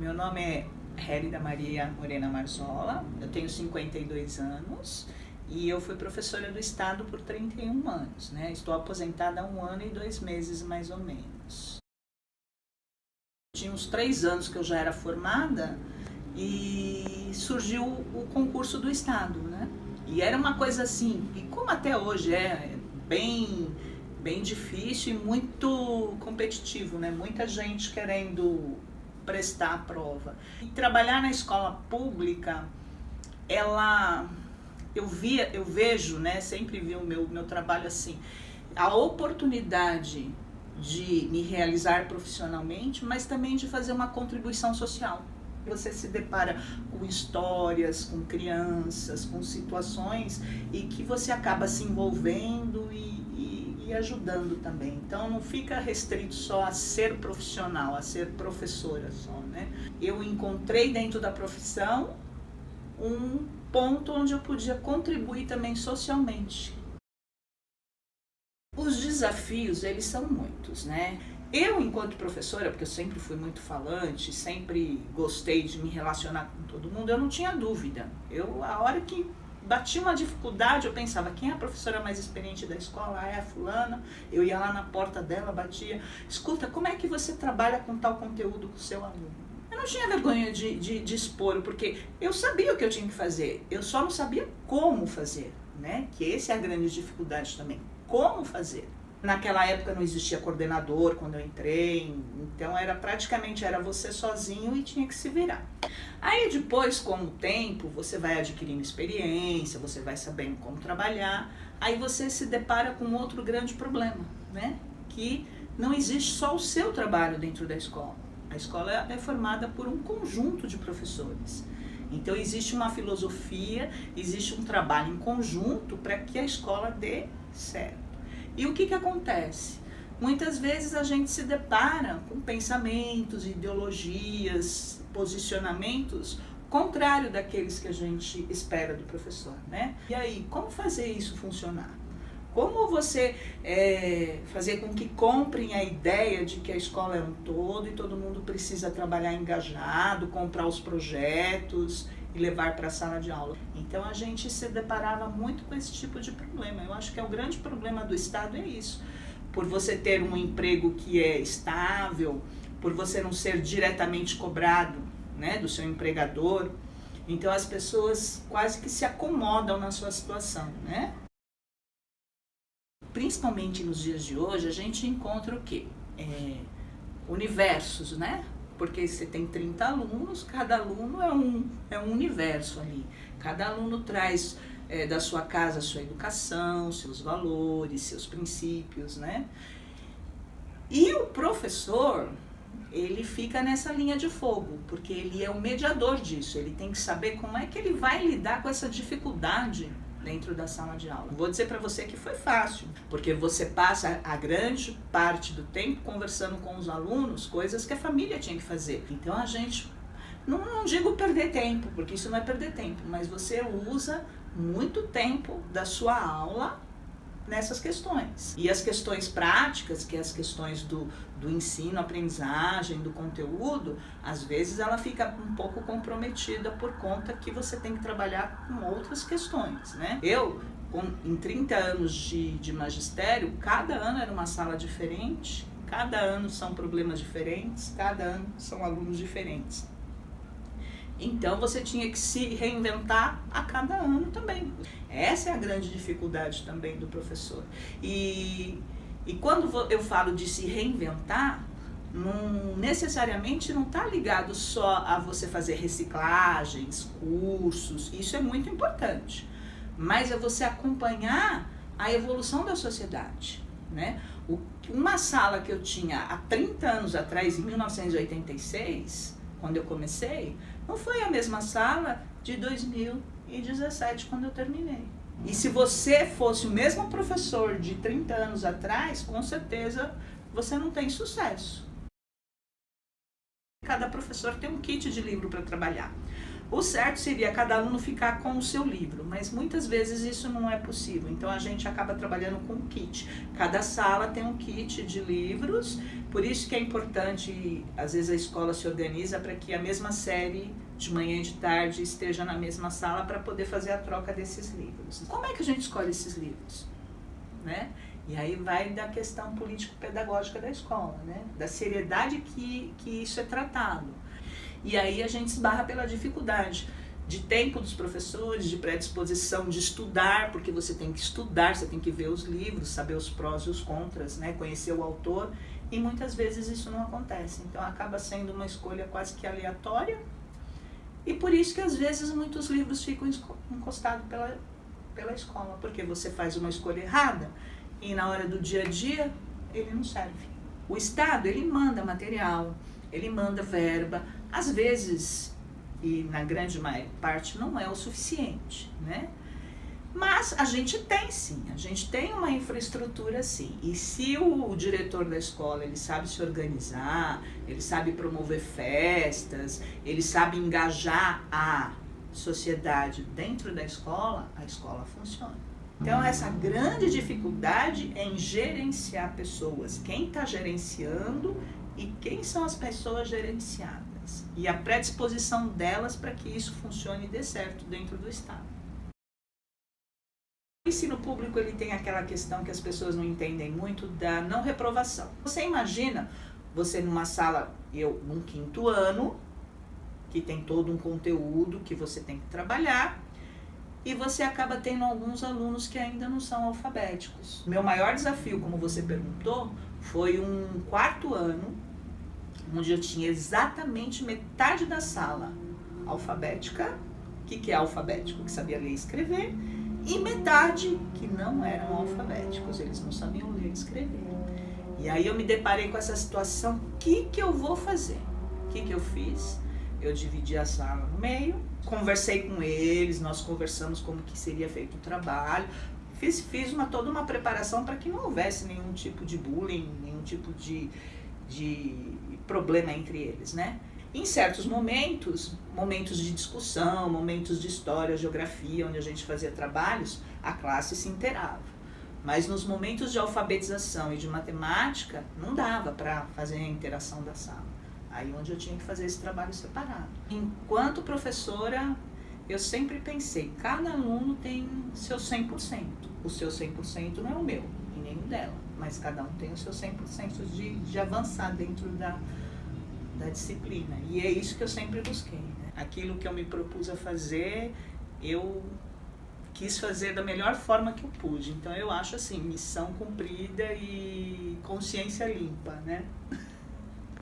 Meu nome é Hélida Maria Morena Marzola, eu tenho 52 anos e eu fui professora do Estado por 31 anos, né? Estou aposentada há 1 ano e 2 meses, mais ou menos. Tinha uns 3 anos que eu já era formada e surgiu o concurso do Estado, né? E era uma coisa assim, e como até hoje é bem difícil e muito competitivo, né? Muita gente querendo prestar a prova. E trabalhar na escola pública, eu vejo, né? Sempre vi o meu trabalho assim, a oportunidade de me realizar profissionalmente, mas também de fazer uma contribuição social. Você se depara com histórias, com crianças, com situações e que você acaba se envolvendo e ajudando também. Então não fica restrito só a ser profissional, a ser professora só, né? Eu encontrei dentro da profissão um ponto onde eu podia contribuir também socialmente. Os desafios, eles são muitos, né? Eu, enquanto professora, porque eu sempre fui muito falante, sempre gostei de me relacionar com todo mundo, eu não tinha dúvida. A hora que batia uma dificuldade, eu pensava, quem é a professora mais experiente da escola? Ah, é a fulana. Eu ia lá na porta dela, batia. Escuta, como é que você trabalha com tal conteúdo com o seu aluno? Eu não tinha vergonha de expor, porque eu sabia o que eu tinha que fazer. Eu só não sabia como fazer, né? Que essa é a grande dificuldade também. Como fazer? Naquela época não existia coordenador quando eu entrei, então praticamente era você sozinho e tinha que se virar. Aí depois, com o tempo, você vai adquirindo experiência, você vai sabendo como trabalhar, aí você se depara com outro grande problema, né? Que não existe só o seu trabalho dentro da escola. A escola é formada por um conjunto de professores. Então existe uma filosofia, existe um trabalho em conjunto para que a escola dê certo. E o que acontece? Muitas vezes a gente se depara com pensamentos, ideologias, posicionamentos contrário daqueles que a gente espera do professor, né? E aí, como fazer isso funcionar? Como você fazer com que comprem a ideia de que a escola é um todo e todo mundo precisa trabalhar engajado, comprar os projetos e levar para a sala de aula? Então a gente se deparava muito com esse tipo de problema. Eu acho que o grande problema do Estado é isso. Por você ter um emprego que é estável, por você não ser diretamente cobrado, né, do seu empregador, então as pessoas quase que se acomodam na sua situação, né? Principalmente nos dias de hoje, a gente encontra o quê? Universos, né? Porque você tem 30 alunos, cada aluno é um universo ali. Cada aluno traz da sua casa a sua educação, seus valores, seus princípios, né? E o professor, ele fica nessa linha de fogo, porque ele é o mediador disso, ele tem que saber como é que ele vai lidar com essa dificuldade dentro da sala de aula. Vou dizer para você que foi fácil, porque você passa a grande parte do tempo conversando com os alunos, coisas que a família tinha que fazer. Então a gente, não digo perder tempo, porque isso não é perder tempo, mas você usa muito tempo da sua aula nessas questões. E as questões práticas, que é as questões do ensino, aprendizagem, do conteúdo, às vezes ela fica um pouco comprometida por conta que você tem que trabalhar com outras questões, né? Em 30 anos de magistério, cada ano era uma sala diferente, cada ano são problemas diferentes, cada ano são alunos diferentes. Então você tinha que se reinventar a cada ano também. Essa é a grande dificuldade também do professor. E quando eu falo de se reinventar, necessariamente não está ligado só a você fazer reciclagens, cursos, isso é muito importante. Mas é você acompanhar a evolução da sociedade, né? Uma sala que eu tinha há 30 anos atrás, em 1986, quando eu comecei, não foi a mesma sala de 2017, quando eu terminei. E se você fosse o mesmo professor de 30 anos atrás, com certeza você não tem sucesso. Cada professor tem um kit de livro para trabalhar. O certo seria cada aluno ficar com o seu livro, mas muitas vezes isso não é possível. Então a gente acaba trabalhando com um kit. Cada sala tem um kit de livros, por isso que é importante, às vezes a escola se organiza para que a mesma série de manhã e de tarde esteja na mesma sala para poder fazer a troca desses livros. Como é que a gente escolhe esses livros? Né? E aí vai da questão político-pedagógica da escola, né? Da seriedade que isso é tratado. E aí a gente esbarra pela dificuldade de tempo dos professores, de predisposição de estudar, porque você tem que estudar, você tem que ver os livros, saber os prós e os contras, né? Conhecer o autor, e muitas vezes isso não acontece. Então acaba sendo uma escolha quase que aleatória, e por isso que às vezes muitos livros ficam encostados pela escola, porque você faz uma escolha errada e na hora do dia a dia ele não serve. O Estado, ele manda material, ele manda verba, às vezes, e na grande parte, não é o suficiente, né? Mas a gente tem sim, a gente tem uma infraestrutura sim. E se o diretor da escola, ele sabe se organizar, ele sabe promover festas, ele sabe engajar a sociedade dentro da escola, a escola funciona. Então essa grande dificuldade é em gerenciar pessoas. Quem está gerenciando e quem são as pessoas gerenciadas. E a predisposição delas para que isso funcione e dê certo dentro do Estado. O ensino público, ele tem aquela questão que as pessoas não entendem muito da não reprovação. Você imagina você numa sala, eu num 5º ano, que tem todo um conteúdo que você tem que trabalhar, e você acaba tendo alguns alunos que ainda não são alfabéticos. Meu maior desafio, como você perguntou, foi um 4º ano, onde eu tinha exatamente metade da sala alfabética, o que é alfabético? Que sabia ler e escrever, e metade que não eram alfabéticos, eles não sabiam ler e escrever. E aí eu me deparei com essa situação, o que eu vou fazer? O que eu fiz? Eu dividi a sala no meio, conversei com eles, nós conversamos como que seria feito o trabalho, fiz toda uma preparação para que não houvesse nenhum tipo de bullying, nenhum tipo de problema entre eles, né? Em certos momentos de discussão, momentos de história, geografia, onde a gente fazia trabalhos, a classe se inteirava. Mas nos momentos de alfabetização e de matemática, não dava para fazer a interação da sala. Aí onde eu tinha que fazer esse trabalho separado. Enquanto professora, eu sempre pensei, cada aluno tem seu 100%. O seu 100% não é o meu, e nem o dela, mas cada um tem o seu 100% de avançar dentro da disciplina. E é isso que eu sempre busquei, né? Aquilo que eu me propus a fazer, eu quis fazer da melhor forma que eu pude. Então eu acho assim, missão cumprida e consciência limpa, né?